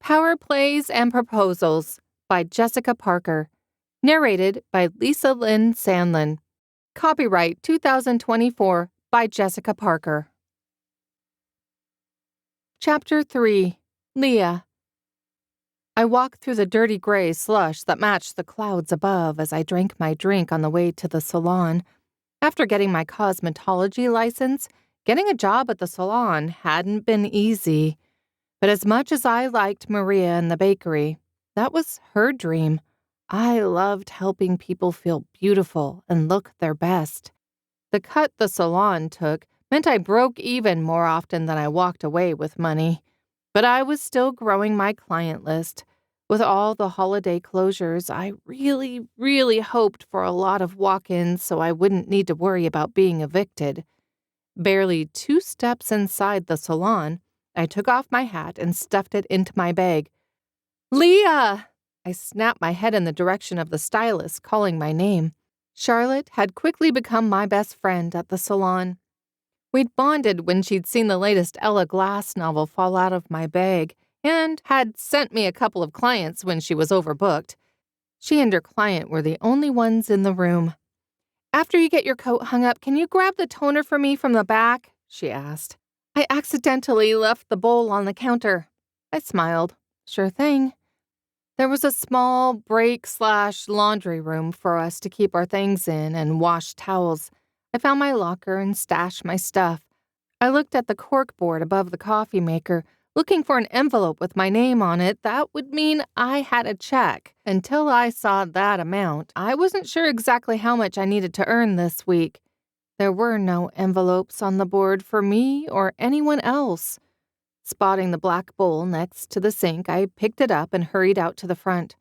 Power Plays and Proposals by Jessica Parker. Narrated by Lisa Lynn Sandlin. Copyright 2024 by Jessica Parker. Chapter 3. Leah. I walked through the dirty gray slush that matched the clouds above as I drank my drink on the way to the salon. After getting my cosmetology license, getting a job at the salon hadn't been easy. But as much as I liked Maria in the bakery, that was her dream. I loved helping people feel beautiful and look their best. The cut the salon took meant I broke even more often than I walked away with money. But I was still growing my client list. With all the holiday closures, I really hoped for a lot of walk-ins so I wouldn't need to worry about being evicted. Barely 2 steps inside the salon, I took off my hat and stuffed it into my bag. "Leah!" I snapped my head in the direction of the stylist calling my name. Charlotte had quickly become my best friend at the salon. We'd bonded when she'd seen the latest Ella Glass novel fall out of my bag and had sent me a couple of clients when she was overbooked. She and her client were the only ones in the room. "After you get your coat hung up, can you grab the toner for me from the back?" she asked. "I accidentally left the bowl on the counter." I smiled. "Sure thing." There was a small break/laundry room for us to keep our things in and wash towels. I found my locker and stashed my stuff. I looked at the corkboard above the coffee maker, looking for an envelope with my name on it. That would mean I had a check. Until I saw that amount, I wasn't sure exactly how much I needed to earn this week. There were no envelopes on the board for me or anyone else. Spotting the black bowl next to the sink, I picked it up and hurried out to the front.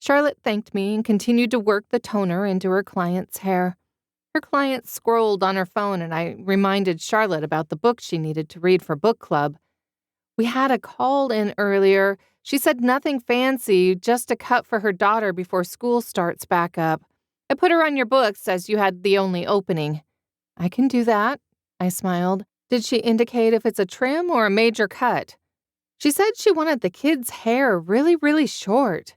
Charlotte thanked me and continued to work the toner into her client's hair. Her client scrolled on her phone, and I reminded Charlotte about the book she needed to read for book club. "We had a call in earlier. She said nothing fancy, just a cut for her daughter before school starts back up. I put her on your books as you had the only opening." "I can do that," I smiled. "Did she indicate if it's a trim or a major cut?" "She said she wanted the kids' hair really short."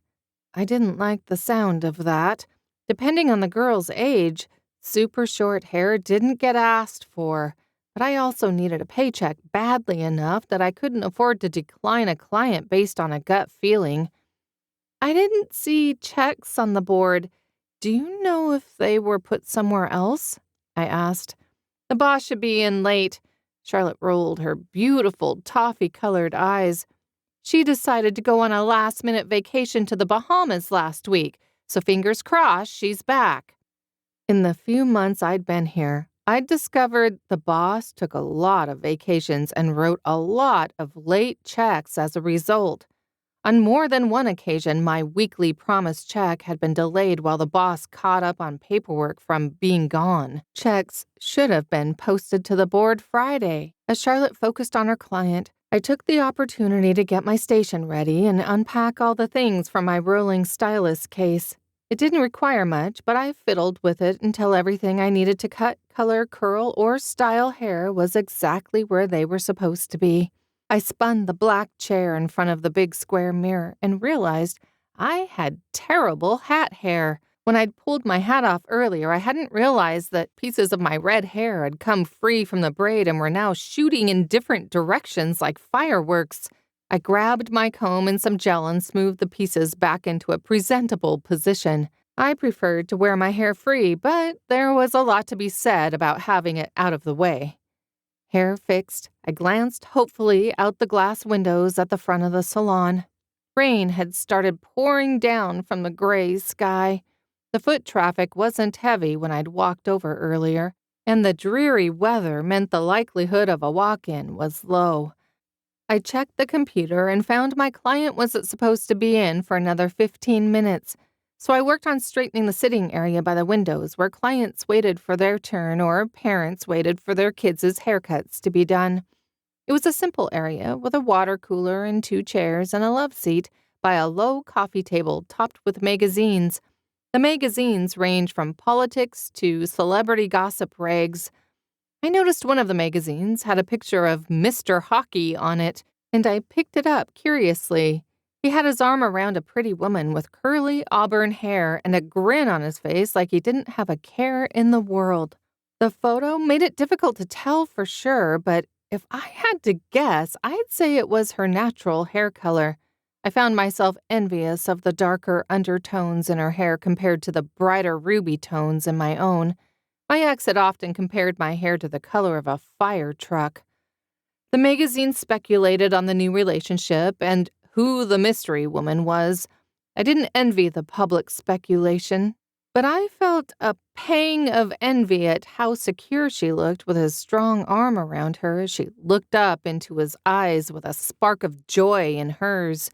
I didn't like the sound of that. Depending on the girl's age, super short hair didn't get asked for, but I also needed a paycheck badly enough that I couldn't afford to decline a client based on a gut feeling. "I didn't see checks on the board. Do you know if they were put somewhere else?" I asked. "The boss should be in late." Charlotte rolled her beautiful toffee-colored eyes. "She decided to go on a last-minute vacation to the Bahamas last week, so fingers crossed she's back." In the few months I'd been here, I'd discovered the boss took a lot of vacations and wrote a lot of late checks as a result. On more than one occasion, my weekly promised check had been delayed while the boss caught up on paperwork from being gone. Checks should have been posted to the board Friday. As Charlotte focused on her client, I took the opportunity to get my station ready and unpack all the things from my rolling stylus case. It didn't require much, but I fiddled with it until everything I needed to cut, color, curl, or style hair was exactly where they were supposed to be. I spun the black chair in front of the big square mirror and realized I had terrible hat hair. When I'd pulled my hat off earlier, I hadn't realized that pieces of my red hair had come free from the braid and were now shooting in different directions like fireworks. I grabbed my comb and some gel and smoothed the pieces back into a presentable position. I preferred to wear my hair free, but there was a lot to be said about having it out of the way. Hair fixed, I glanced hopefully out the glass windows at the front of the salon. Rain had started pouring down from the gray sky. The foot traffic wasn't heavy when I'd walked over earlier, and the dreary weather meant the likelihood of a walk-in was low. I checked the computer and found my client wasn't supposed to be in for another 15 minutes, so I worked on straightening the sitting area by the windows where clients waited for their turn or parents waited for their kids' haircuts to be done. It was a simple area with a water cooler and 2 chairs and a love seat by a low coffee table topped with magazines. The magazines ranged from politics to celebrity gossip rags. I noticed one of the magazines had a picture of Mr. Hockey on it. and I picked it up curiously. He had his arm around a pretty woman with curly auburn hair and a grin on his face like he didn't have a care in the world. The photo made it difficult to tell for sure, but if I had to guess, I'd say it was her natural hair color. I found myself envious of the darker undertones in her hair compared to the brighter ruby tones in my own. My ex had often compared my hair to the color of a fire truck. The magazine speculated on the new relationship and who the mystery woman was. I didn't envy the public speculation, but I felt a pang of envy at how secure she looked with his strong arm around her as she looked up into his eyes with a spark of joy in hers.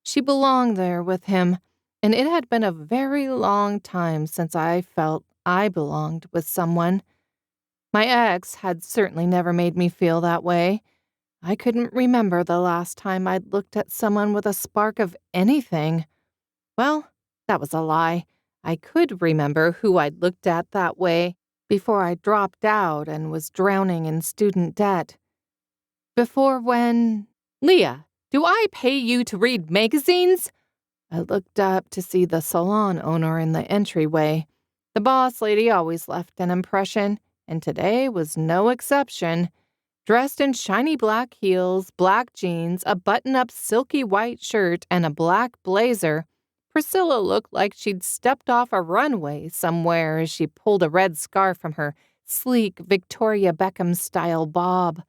She belonged there with him, and it had been a very long time since I felt I belonged with someone. My ex had certainly never made me feel that way. I couldn't remember the last time I'd looked at someone with a spark of anything. Well, that was a lie. I could remember who I'd looked at that way before I dropped out and was drowning in student debt. Before when... Leah, do I pay you to read magazines? I looked up to see the salon owner in the entryway. The boss lady always left an impression, and today was no exception. Dressed in shiny black heels, black jeans, a button-up silky white shirt, and a black blazer, Priscilla looked like she'd stepped off a runway somewhere as she pulled a red scarf from her sleek Victoria Beckham-style bob.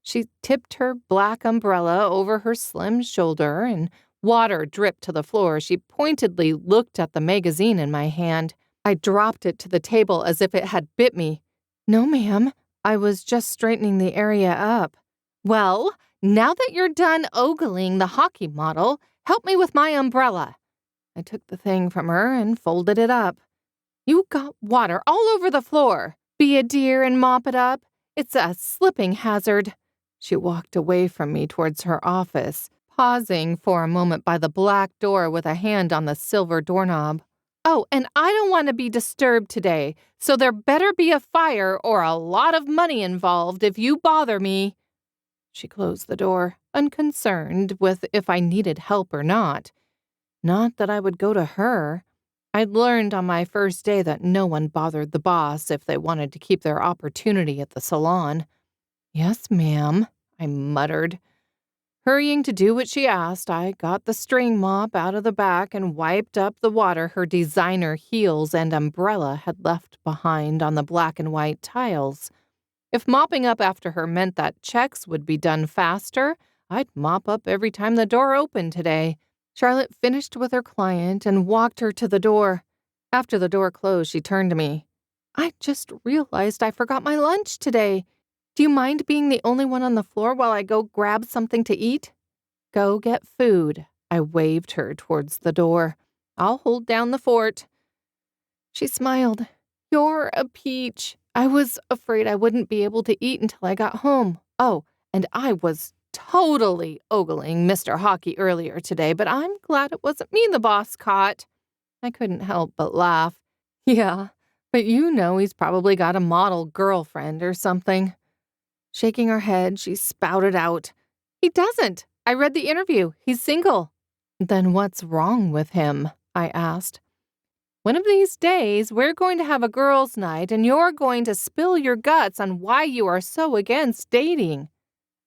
She tipped her black umbrella over her slim shoulder, and water dripped to the floor as she pointedly looked at the magazine in my hand. I dropped it to the table as if it had bit me. "No, ma'am. I was just straightening the area up." "Well, now that you're done ogling the hockey model, help me with my umbrella." I took the thing from her and folded it up. "You got water all over the floor. Be a dear and mop it up. It's a slipping hazard." She walked away from me towards her office, pausing for a moment by the black door with a hand on the silver doorknob. "Oh, and I don't want to be disturbed today, so there better be a fire or a lot of money involved if you bother me." She closed the door, unconcerned with if I needed help or not. Not that I would go to her. I'd learned on my first day that no one bothered the boss if they wanted to keep their opportunity at the salon. "Yes, ma'am," I muttered. Hurrying to do what she asked, I got the string mop out of the back and wiped up the water her designer heels and umbrella had left behind on the black and white tiles. If mopping up after her meant that checks would be done faster, I'd mop up every time the door opened today. Charlotte finished with her client and walked her to the door. After the door closed, she turned to me. "I just realized I forgot my lunch today. Do you mind being the only one on the floor while I go grab something to eat?" "Go get food." I waved her towards the door. "I'll hold down the fort." She smiled. "You're a peach. I was afraid I wouldn't be able to eat until I got home. Oh, and I was totally ogling Mr. Hockey earlier today, but I'm glad it wasn't me the boss caught." I couldn't help but laugh. "Yeah, but you know he's probably got a model girlfriend or something." Shaking her head, she spouted out, "He doesn't. I read the interview. He's single." "Then what's wrong with him?" I asked. "One of these days, we're going to have a girls' night, and you're going to spill your guts on why you are so against dating."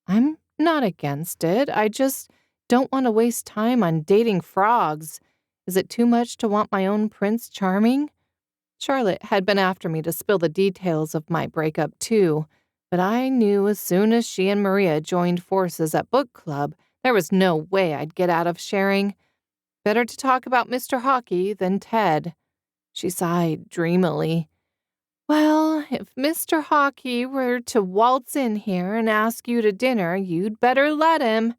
"I'm not against it. I just don't want to waste time on dating frogs. Is it too much to want my own Prince Charming?" Charlotte had been after me to spill the details of my breakup, too, but I knew as soon as she and Maria joined forces at book club, there was no way I'd get out of sharing. Better to talk about Mr. Hockey than Ted. She sighed dreamily. "Well, if Mr. Hockey were to waltz in here and ask you to dinner, you'd better let him."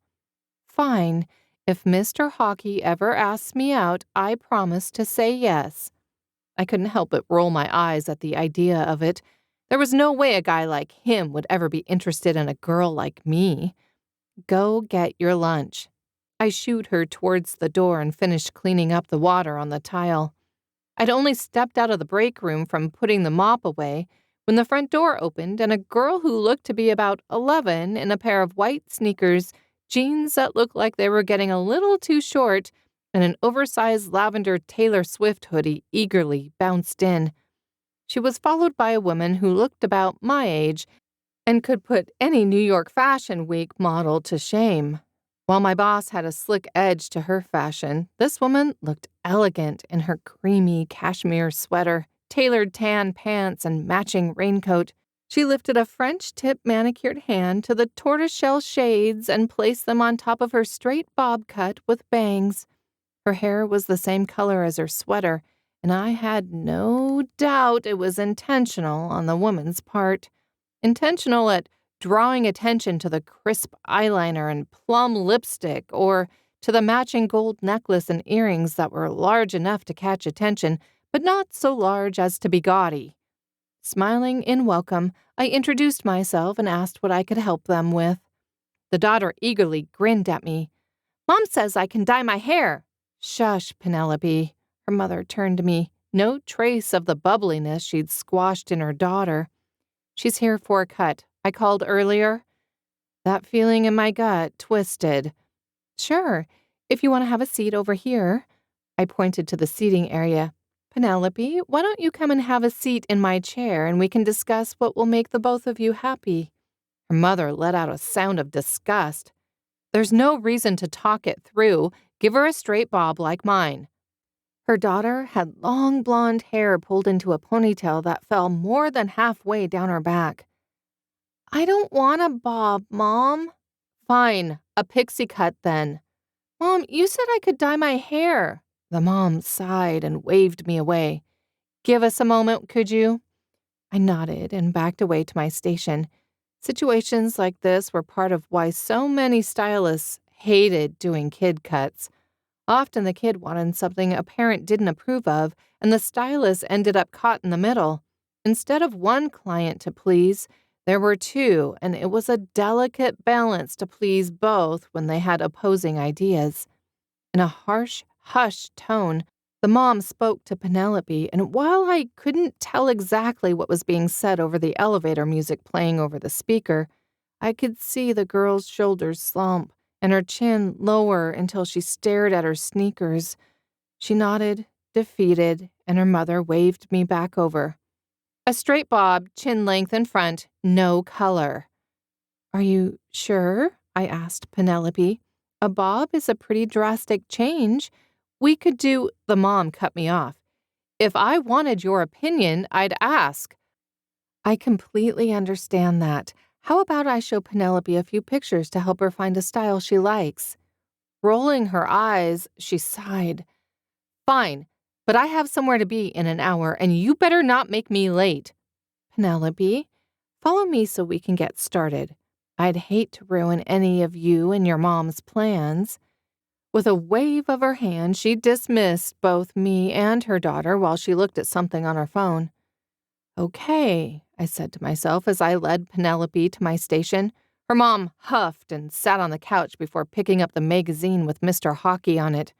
"Fine. If Mr. Hockey ever asks me out, I promise to say yes." I couldn't help but roll my eyes at the idea of it. There was no way a guy like him would ever be interested in a girl like me. "Go get your lunch." I shooed her towards the door and finished cleaning up the water on the tile. I'd only stepped out of the break room from putting the mop away when the front door opened and a girl who looked to be about 11 in a pair of white sneakers jeans that looked like they were getting a little too short, and an oversized lavender Taylor Swift hoodie eagerly bounced in. She was followed by a woman who looked about my age and could put any New York Fashion Week model to shame. While my boss had a slick edge to her fashion, this woman looked elegant in her creamy cashmere sweater, tailored tan pants, and matching raincoat. She lifted a French tip manicured hand to the tortoiseshell shades and placed them on top of her straight bob cut with bangs. Her hair was the same color as her sweater, and I had no doubt it was intentional on the woman's part. Intentional at drawing attention to the crisp eyeliner and plum lipstick, or to the matching gold necklace and earrings that were large enough to catch attention, but not so large as to be gaudy. Smiling in welcome, I introduced myself and asked what I could help them with. The daughter eagerly grinned at me. "Mom says I can dye my hair." "Shush, Penelope." Her mother turned to me, no trace of the bubbliness she'd squashed in her daughter. "She's here for a cut. I called earlier." That feeling in my gut twisted. "Sure, if you want to have a seat over here." I pointed to the seating area. "Penelope, why don't you come and have a seat in my chair and we can discuss what will make the both of you happy?" Her mother let out a sound of disgust. "There's no reason to talk it through. Give her a straight bob like mine." Her daughter had long blonde hair pulled into a ponytail that fell more than halfway down her back. "I don't want a bob, Mom." "Fine, a pixie cut then." "Mom, you said I could dye my hair." The mom sighed and waved me away. "Give us a moment, could you?" I nodded and backed away to my station. Situations like this were part of why so many stylists hated doing kid cuts. Often the kid wanted something a parent didn't approve of, and the stylist ended up caught in the middle. Instead of one client to please, there were two, and it was a delicate balance to please both when they had opposing ideas. In a harsh, hushed tone, the mom spoke to Penelope, and while I couldn't tell exactly what was being said over the elevator music playing over the speaker, I could see the girl's shoulders slump and her chin lower until she stared at her sneakers. She nodded, defeated, and her mother waved me back over. "A straight bob, chin length in front, no color." "Are you sure?" I asked Penelope. "A bob is a pretty drastic change. We could do—" The mom cut me off. "If I wanted your opinion, I'd ask." "I completely understand that. How about I show Penelope a few pictures to help her find a style she likes?" Rolling her eyes, she sighed. "Fine, but I have somewhere to be in an hour, and you better not make me late." "Penelope, follow me so we can get started. I'd hate to ruin any of you and your mom's plans." With a wave of her hand, she dismissed both me and her daughter while she looked at something on her phone. "Okay," I said to myself as I led Penelope to my station. Her mom huffed and sat on the couch before picking up the magazine with Mr. Hockey on it.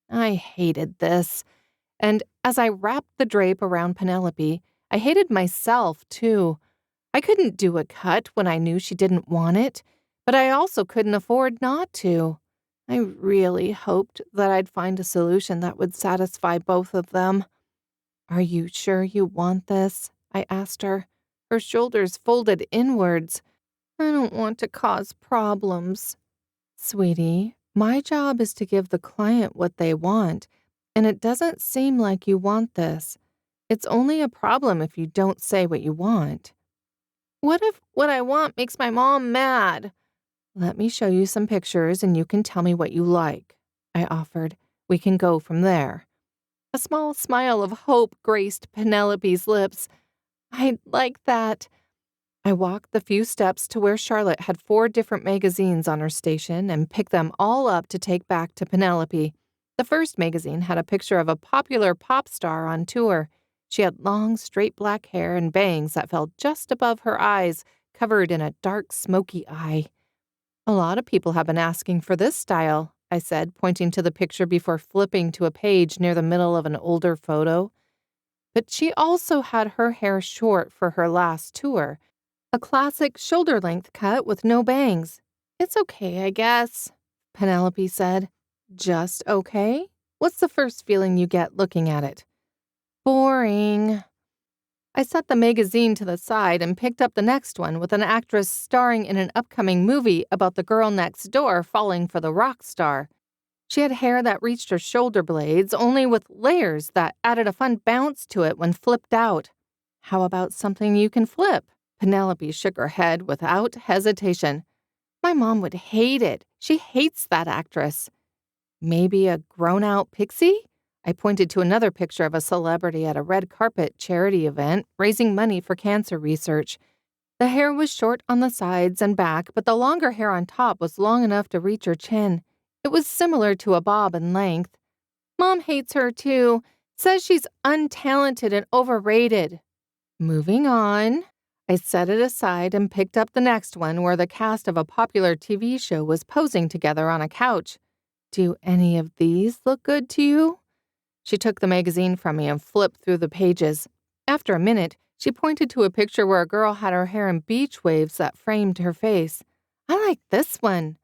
I hated this. And as I wrapped the drape around Penelope, I hated myself, too. I couldn't do a cut when I knew she didn't want it, but I also couldn't afford not to. I really hoped that I'd find a solution that would satisfy both of them. "Are you sure you want this?" I asked her. Her shoulders folded inwards. "I don't want to cause problems." "Sweetie, my job is to give the client what they want, and it doesn't seem like you want this. It's only a problem if you don't say what you want." "What if what I want makes my mom mad?" "Let me show you some pictures and you can tell me what you like," I offered. "We can go from there." A small smile of hope graced Penelope's lips. "I'd like that." I walked the few steps to where Charlotte had 4 different magazines on her station and picked them all up to take back to Penelope. The first magazine had a picture of a popular pop star on tour. She had long, straight black hair and bangs that fell just above her eyes, covered in a dark, smoky eye. "A lot of people have been asking for this style," I said, pointing to the picture before flipping to a page near the middle of an older photo. But she also had her hair short for her last tour, a classic shoulder-length cut with no bangs. It's okay, I guess, Penelope said. Just okay? What's the first feeling you get looking at it? Boring. I set the magazine to the side and picked up the next one with an actress starring in an upcoming movie about the girl next door falling for the rock star. She had hair that reached her shoulder blades, only with layers that added a fun bounce to it when flipped out. How about something you can flip? Penelope shook her head without hesitation. My mom would hate it. She hates that actress. Maybe a grown-out pixie? I pointed to another picture of a celebrity at a red carpet charity event raising money for cancer research. The hair was short on the sides and back, but the longer hair on top was long enough to reach her chin. It was similar to a bob in length. Mom hates her, too. Says she's untalented and overrated. Moving on. I set it aside and picked up the next one where the cast of a popular TV show was posing together on a couch. Do any of these look good to you? She took the magazine from me and flipped through the pages. After a minute, she pointed to a picture where a girl had her hair in beach waves that framed her face. I like this one.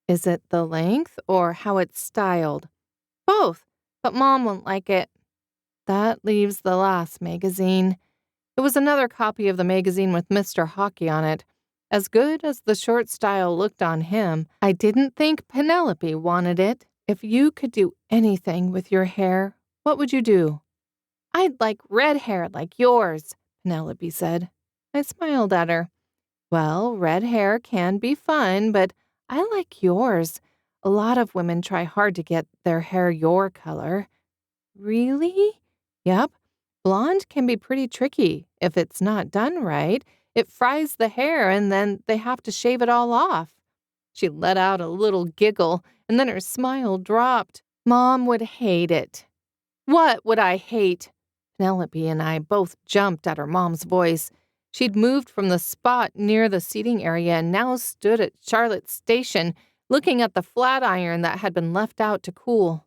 Is it the length or how it's styled? Both, but Mom won't like it. That leaves the last magazine. It was another copy of the magazine with Mr. Hockey on it. As good as the short style looked on him, I didn't think Penelope wanted it. If you could do anything with your hair, what would you do? I'd like red hair like yours, Penelope said. I smiled at her. Well, red hair can be fun, but I like yours. A lot of women try hard to get their hair your color. Really? Yep. Blonde can be pretty tricky if it's not done right. It fries the hair and then they have to shave it all off. She let out a little giggle and then her smile dropped. Mom would hate it. What would I hate? Penelope and I both jumped at her mom's voice. She'd moved from the spot near the seating area and now stood at Charlotte's station, looking at the flat iron that had been left out to cool.